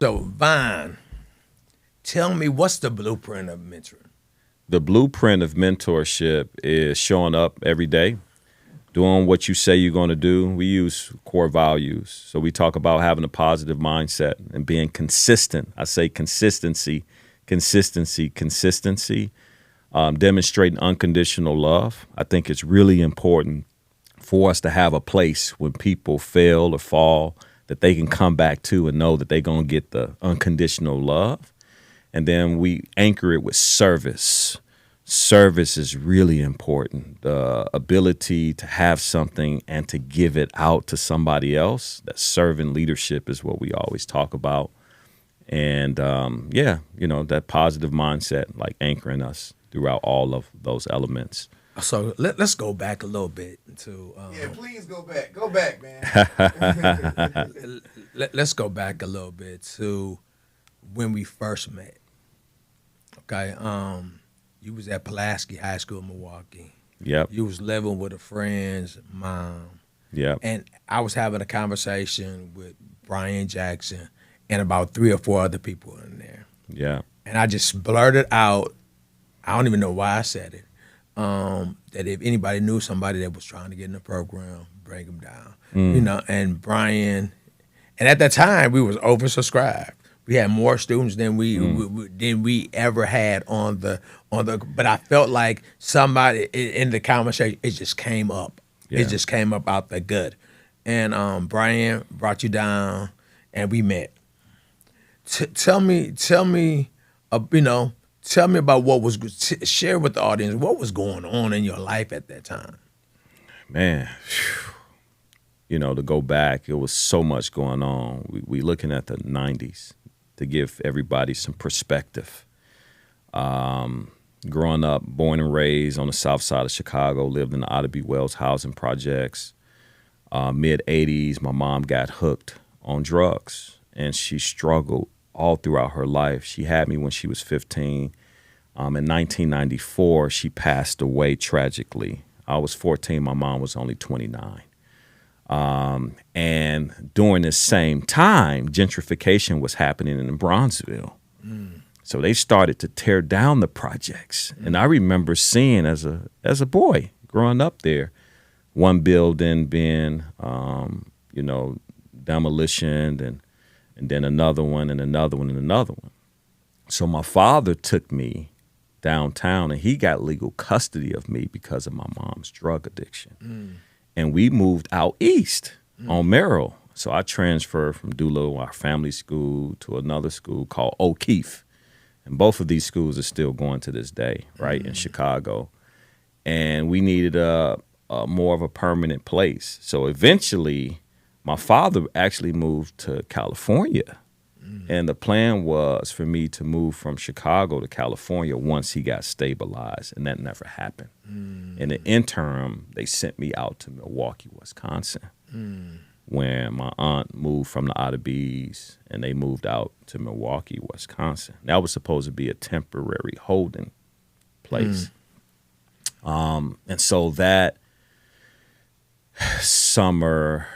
So, Vine, tell me, what's the blueprint of mentoring? The blueprint of mentorship is showing up every day, doing what you say you're going to do. We use core values. So we talk about having a positive mindset and being consistent. I say consistency, consistency, consistency. Demonstrating unconditional love. I think it's really important for us to have a place when people fail or fall that they can come back to and know that they're going to get the unconditional love. And then we anchor it with service. Service is really important. The ability to have something and to give it out to somebody else. That servant leadership is what we always talk about. And that positive mindset, like anchoring us throughout all of those elements. So let's go back a little bit to. Yeah, please go back. Go back, man. Let's go back a little bit to when we first met. Okay, you was at Pulaski High School in Milwaukee. Yep. You was living with a friend's mom. Yep. And I was having a conversation with Brian Jackson and about 3 or 4 other people in there. Yeah. And I just blurted out, I don't even know why I said it, that if anybody knew somebody that was trying to get in the program, bring them down. And Brian, and at that time we was oversubscribed. We had more students than we ever had on the. But I felt like somebody in the conversation, it just came up. Yeah. It just came up out the gut. And Brian brought you down, and we met. Tell me, about what was. Share with the audience what was going on in your life at that time. Man, to go back, it was so much going on. We looking at the 90s to give everybody some perspective. Growing up, born and raised on the south side of Chicago, lived in the Otter B. Wells housing projects. Mid-'80s, my mom got hooked on drugs, and she struggled all throughout her life. She had me when she was 15. In 1994, she passed away tragically. I was 14. My mom was only 29. And during this same time, gentrification was happening in Bronzeville. So they started to tear down the projects. And I remember seeing as a boy growing up there, one building being, demolitioned and then another one and another one and another one. So my father took me downtown and he got legal custody of me because of my mom's drug addiction. And we moved out east on Merrill. So I transferred from Dulo, our family school, to another school called O'Keefe. And both of these schools are still going to this day, right, in Chicago. And we needed a more of a permanent place. So eventually, my father actually moved to California. And the plan was for me to move from Chicago to California once he got stabilized, and that never happened. In the interim, they sent me out to Milwaukee, Wisconsin, when my aunt moved from the Otter B's, and they moved out to Milwaukee, Wisconsin. That was supposed to be a temporary holding place. And so that summer,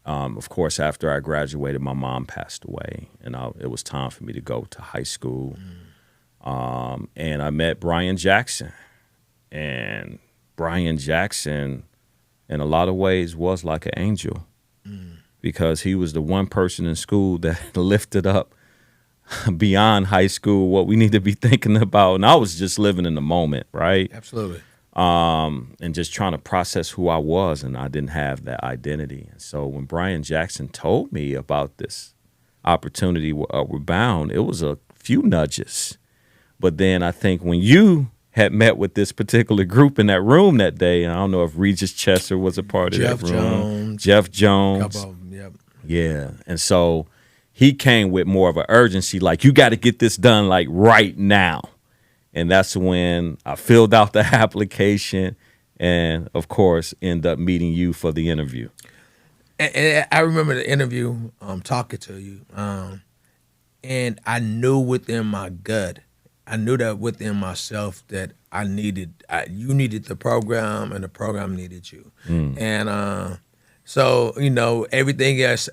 of course, after I graduated, my mom passed away, and it was time for me to go to high school. And I met Brian Jackson. And Brian Jackson, in a lot of ways, was like an angel because he was the one person in school that lifted up beyond high school what we need to be thinking about. And I was just living in the moment, right? Absolutely. And just trying to process who I was, and I didn't have that identity. And so when Brian Jackson told me about this opportunity with Upward Bound, it was a few nudges. But then I think when you had met with this particular group in that room that day, and I don't know if Regis Chesser was a part of that room. Jeff Jones. Couple of them, yep. Yeah. And so he came with more of an urgency, like, you got to get this done, like, right now. And that's when I filled out the application and, of course, end up meeting you for the interview. And I remember the interview, talking to you, and I knew within my gut, I knew that within myself that you needed the program and the program needed you. And So, everything else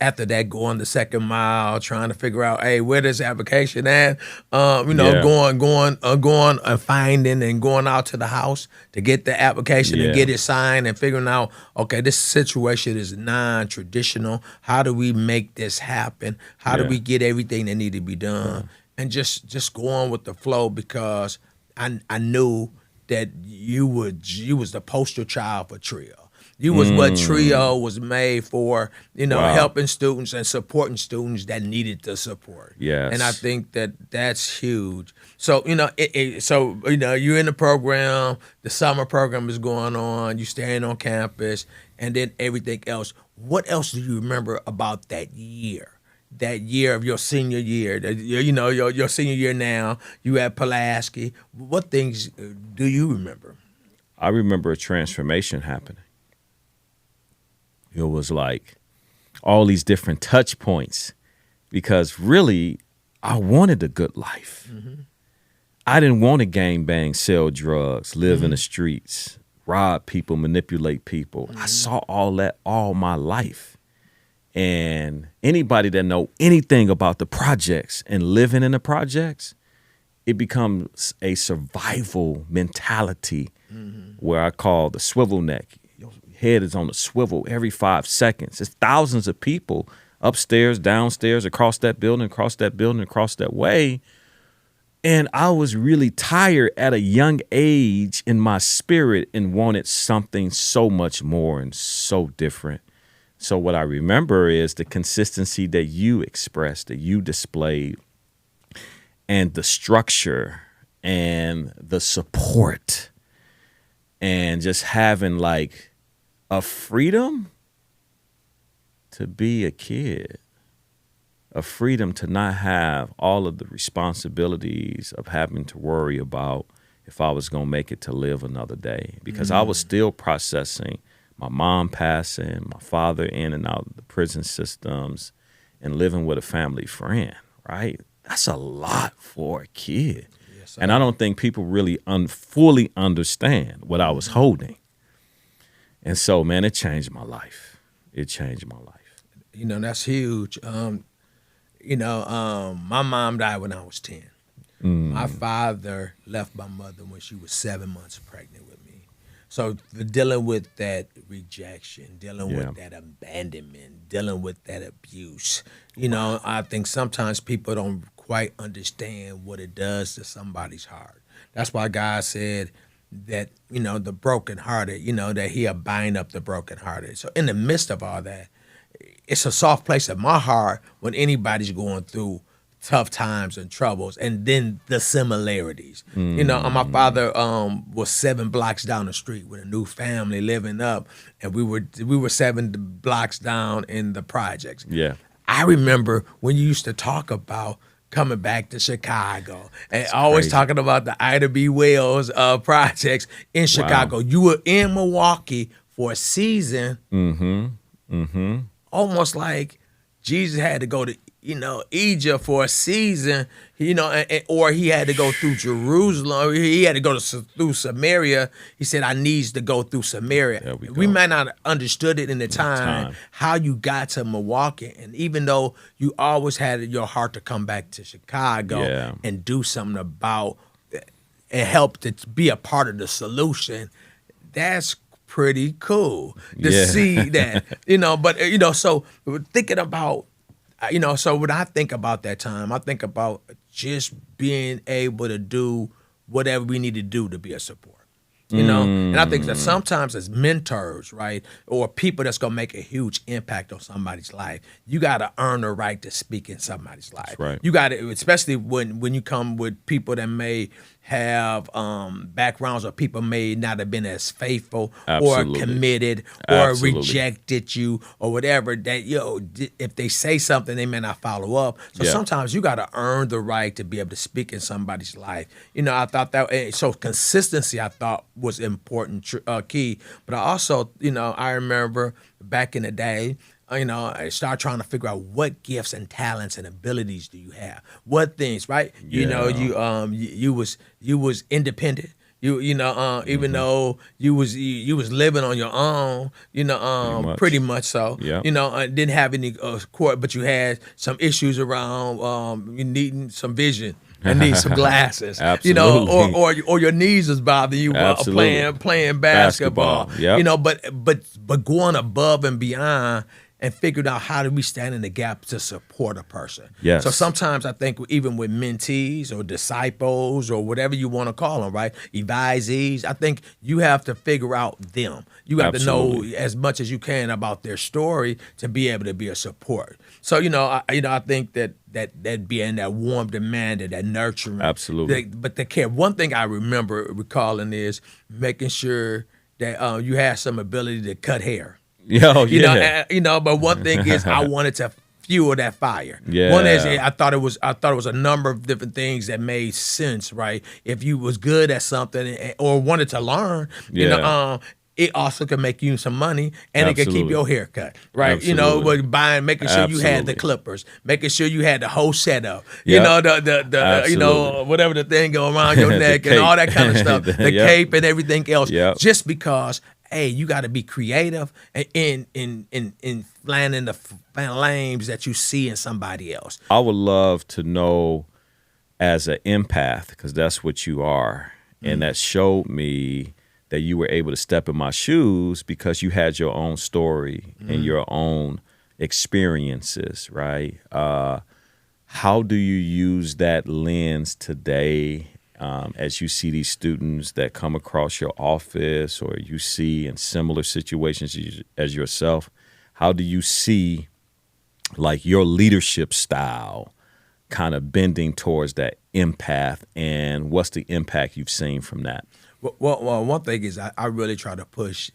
after that, going the second mile, trying to figure out, hey, where this application at? Yeah. Going and finding and going out to the house to get the application and Yeah. get it signed and figuring out, okay, this situation is non-traditional. How do we make this happen? How do Yeah. we get everything that need to be done? And just going with the flow, because I knew that you was the poster child for Trio. You was what Trio was made for, Wow. helping students and supporting students that needed the support. Yes. And I think that that's huge. So, you're in the program, the summer program is going on, you staying on campus, and then everything else. What else do you remember about that year? That year of your senior year, your senior year now, you at Pulaski. What things do you remember? I remember a transformation happening. It was like all these different touch points, because really I wanted a good life. Mm-hmm. I didn't want to gang bang, sell drugs, live in the streets, rob people, manipulate people. I saw all that all my life. And anybody that know anything about the projects and living in the projects, it becomes a survival mentality where I call the swivel neck. Your head is on a swivel every 5 seconds. There's thousands of people upstairs, downstairs, across that building, across that way. And I was really tired at a young age in my spirit and wanted something so much more and so different. So what I remember is the consistency that you expressed, that you displayed, and the structure and the support, and just having like a freedom to be a kid, a freedom to not have all of the responsibilities of having to worry about if I was going to make it to live another day, because I was still processing my mom passing, my father in and out of the prison systems, and living with a family friend, right? That's a lot for a kid. Yes, And I don't think people really fully understand what I was holding. And so, man, it changed my life. It changed my life. That's huge. My mom died when I was 10. My father left my mother when she was 7 months pregnant with me. So dealing with that rejection, dealing with that abandonment, dealing with that abuse, I think sometimes people don't quite understand what it does to somebody's heart. That's why God said that, the brokenhearted, that he'll bind up the brokenhearted. So in the midst of all that, it's a soft place in my heart when anybody's going through tough times and troubles, and then the similarities. My father was 7 blocks down the street with a new family living up, and we were 7 blocks down in the projects. Yeah. I remember when you used to talk about coming back to Chicago and That's always crazy. talking about the Ida B. Wells projects in Chicago. You were in Milwaukee for a season, almost like Jesus had to go to Egypt for a season, or he had to go through Jerusalem. He had to go through Samaria. He said, I needs to go through Samaria. We might not have understood it in the time how you got to Milwaukee. And even though you always had it in your heart to come back to Chicago and do something about it and help to be a part of the solution, that's pretty cool to see that, but, so thinking about, so when I think about that time, I think about just being able to do whatever we need to do to be a support. And I think that sometimes as mentors, right, or people that's gonna make a huge impact on somebody's life, you gotta earn the right to speak in somebody's life. That's right. You gotta, especially when you come with people that may have backgrounds, or people may not have been as faithful Absolutely. or committed or Absolutely. rejected you or whatever, that if they say something, they may not follow up. So sometimes you got to earn the right to be able to speak in somebody's life. I thought that, so consistency I thought was important, key. But I also, I remember back in the day, I started trying to figure out what gifts and talents and abilities do you have? What things, right? You was independent. Even though you was living on your own, pretty much so. Yeah. Didn't have any court, but you had some issues around you needing some vision. And need some glasses, Absolutely. or your knees is bothering you while playing basketball. Yep. But going above and beyond and figuring out how do we stand in the gap to support a person. Yes. So sometimes I think even with mentees or disciples or whatever you want to call them, right? Advisees, I think you have to figure out them. You have to know as much as you can about their story to be able to be a support. So I think that being that warm demand, that nurturing. Absolutely. But the care. One thing I remember recalling is making sure that you had some ability to cut hair. But one thing is I wanted to fuel that fire. Yeah. One is I thought it was a number of different things that made sense, right? If you was good at something or wanted to learn, it also can make you some money and it can keep your hair cut, right? Absolutely. Making sure you had the clippers, making sure you had the whole setup, Absolutely. whatever the thing go around your neck and all that kind of stuff, the cape and everything else. Yep. Just because, hey, you got to be creative in landing the lanes that you see in somebody else. I would love to know, as an empath, because that's what you are, and that showed me that you were able to step in my shoes because you had your own story and your own experiences, right? How do you use that lens today as you see these students that come across your office or you see in similar situations as yourself? How do you see like your leadership style kind of bending towards that empath, and what's the impact you've seen from that? Well, one thing is I really try to push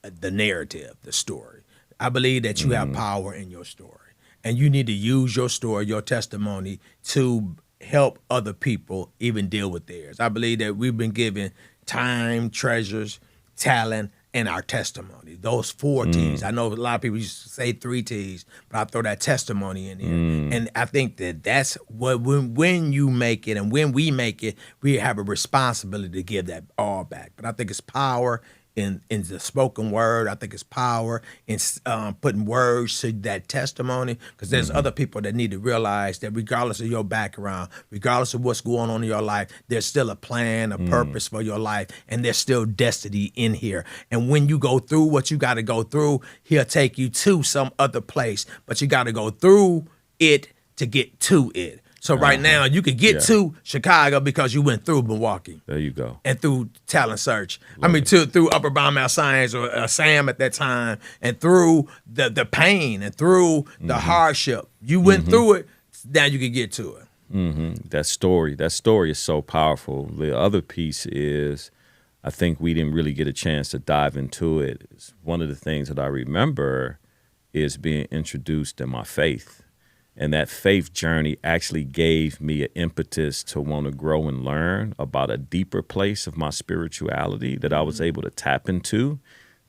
the narrative, the story. I believe that you have power in your story, and you need to use your story, your testimony, to help other people even deal with theirs. I believe that we've been given time, treasures, talent, and our testimony. Those 4 T's. I know a lot of people used to say 3 T's, but I throw that testimony in there. And I think that's what when you make it and when we make it, we have a responsibility to give that all back. But I think it's power in the spoken word. I think it's power in putting words to that testimony, because there's other people that need to realize that regardless of your background, regardless of what's going on in your life, there's still a plan, a purpose for your life, and there's still destiny in here. And when you go through what you got to go through, he'll take you to some other place, but you got to go through it to get to it. So right now, you could get to Chicago because you went through Milwaukee. There you go. And through Talent Search. Through Upper Bound Math Science or SAM at that time, and through the pain and through the hardship. You went through it, now you can get to it. That story is so powerful. The other piece is, I think we didn't really get a chance to dive into it. One of the things that I remember is being introduced in my faith. And that faith journey actually gave me an impetus to want to grow and learn about a deeper place of my spirituality that I was able to tap into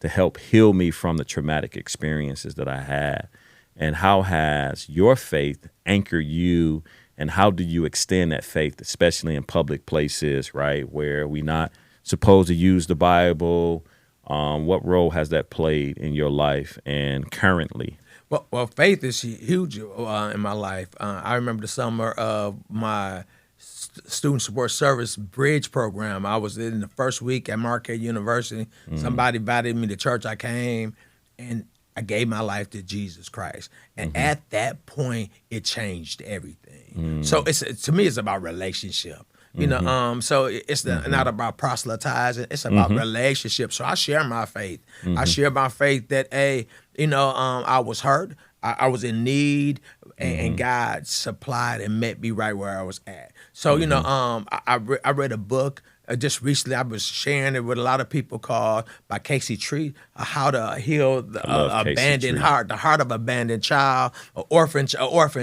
to help heal me from the traumatic experiences that I had. And how has your faith anchored you, and how do you extend that faith, especially in public places, right, where we're not supposed to use the Bible? What role has that played in your life and currently? Well, faith is huge in my life. I remember the summer of my student support service bridge program. I was in the first week at Marquette University. Somebody invited me to church. I came, and I gave my life to Jesus Christ. And at that point, it changed everything. So to me, it's about relationship. So it's not about proselytizing. It's about relationships. So I share my faith. I share my faith that, I was hurt. I was in need, and God supplied and met me right where I was at. So, I read a book just recently. I was sharing it with a lot of people by Casey Tree, How to Heal the Abandoned Heart, the heart of abandoned child, an orphan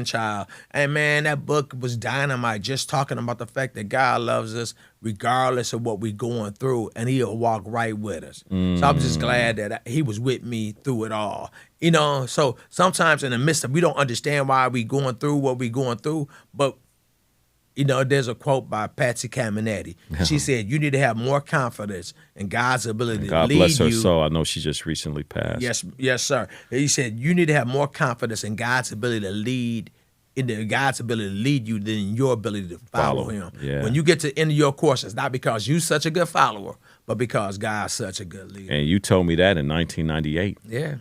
child. And man, that book was dynamite, just talking about the fact that God loves us regardless of what we're going through, and he'll walk right with us. So I'm just glad that he was with me through it all. So sometimes in the midst of, we don't understand why we going through what we going through, but You know, there's a quote by Patsy Caminetti. She said, "You need to have more confidence in God's ability to lead you." God bless her soul. I know she just recently passed. Yes, sir. He said, "You need to have more confidence in God's ability to lead." God's ability to lead you than your ability to follow him. Yeah. When you get to the end of your course, it's not because you're such a good follower, but because God's such a good leader. And you told me that in 1998. Yeah.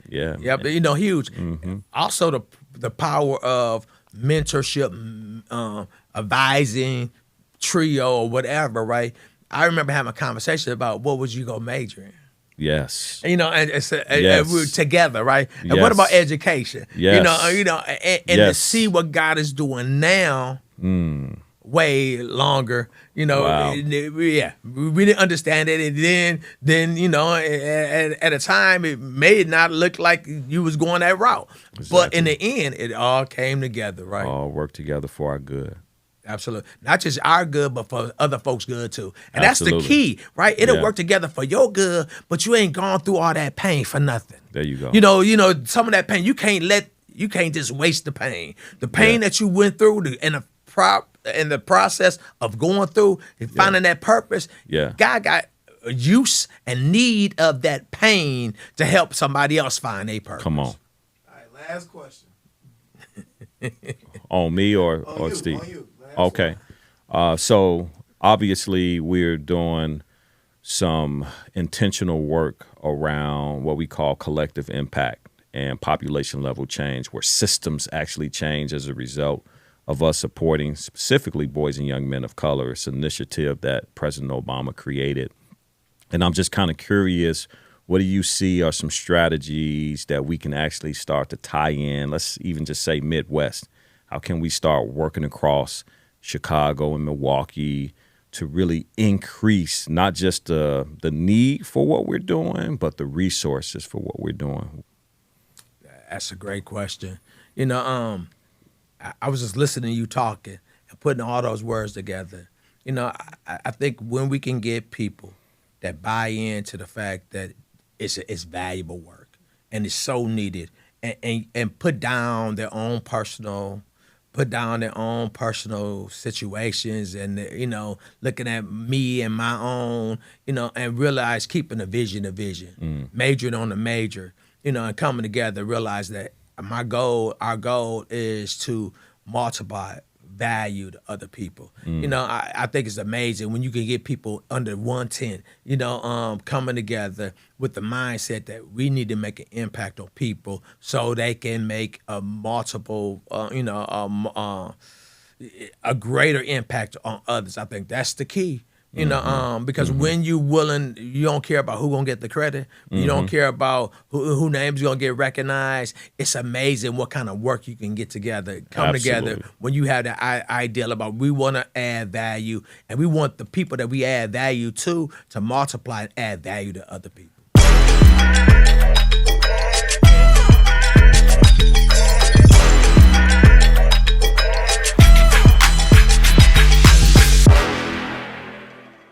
Yeah. Yeah, but you know, huge. Also, the power of mentorship, advising, trio, or whatever, right? I remember having a conversation about what was you going to major in. Yes. You know, and we're together, right? And what about education? Yes. You know, and to see what God is doing now, way longer. You know, Wow. Yeah, we didn't understand it, and then you know, at a time it may not look like you was going that route, but in the end, it all came together, right? All work together for our good. Absolutely. Not just our good, but for other folks' good too. And Absolutely. that's the key, right? It'll Yeah. work together for your good, but you ain't gone through all that pain for nothing. There you go. You know, some of that pain, you can't just waste the pain. The pain that you went through in the process of going through and finding that purpose, God got use and need of that pain to help somebody else find a purpose. Come on. All right, last question. On me or On you, Steve? on you. Last Okay. So obviously we're doing some intentional work around what we call collective impact and population level change, where systems actually change as a result of us supporting specifically boys and young men of color. It's an initiative that President Obama created. And I'm just kind of curious, what do you see are some strategies that we can actually start to tie in? Let's even just say Midwest. How can we start working across Chicago and Milwaukee to really increase not just the need for what we're doing, but the resources for what we're doing? That's a great question. You know, I was just listening to you talking and putting all those words together. You know, I think when we can get people that buy into the fact that it's valuable work and it's so needed, and put down their own personal situations, and you know, looking at me and my own, you know, and realize keeping a vision, majoring on the major, you know, and coming together, realize that our goal is to multiply value to other people. You know, I think it's amazing when you can get people under 110, you know, coming together with the mindset that we need to make an impact on people so they can make a multiple, a greater impact on others. I think that's the key. You know, because when you willing, you don't care about who gonna get the credit. You don't care about who names gonna get recognized. It's amazing what kind of work you can get together, come together when you have the ideal about we want to add value, and we want the people that we add value to multiply and add value to other people.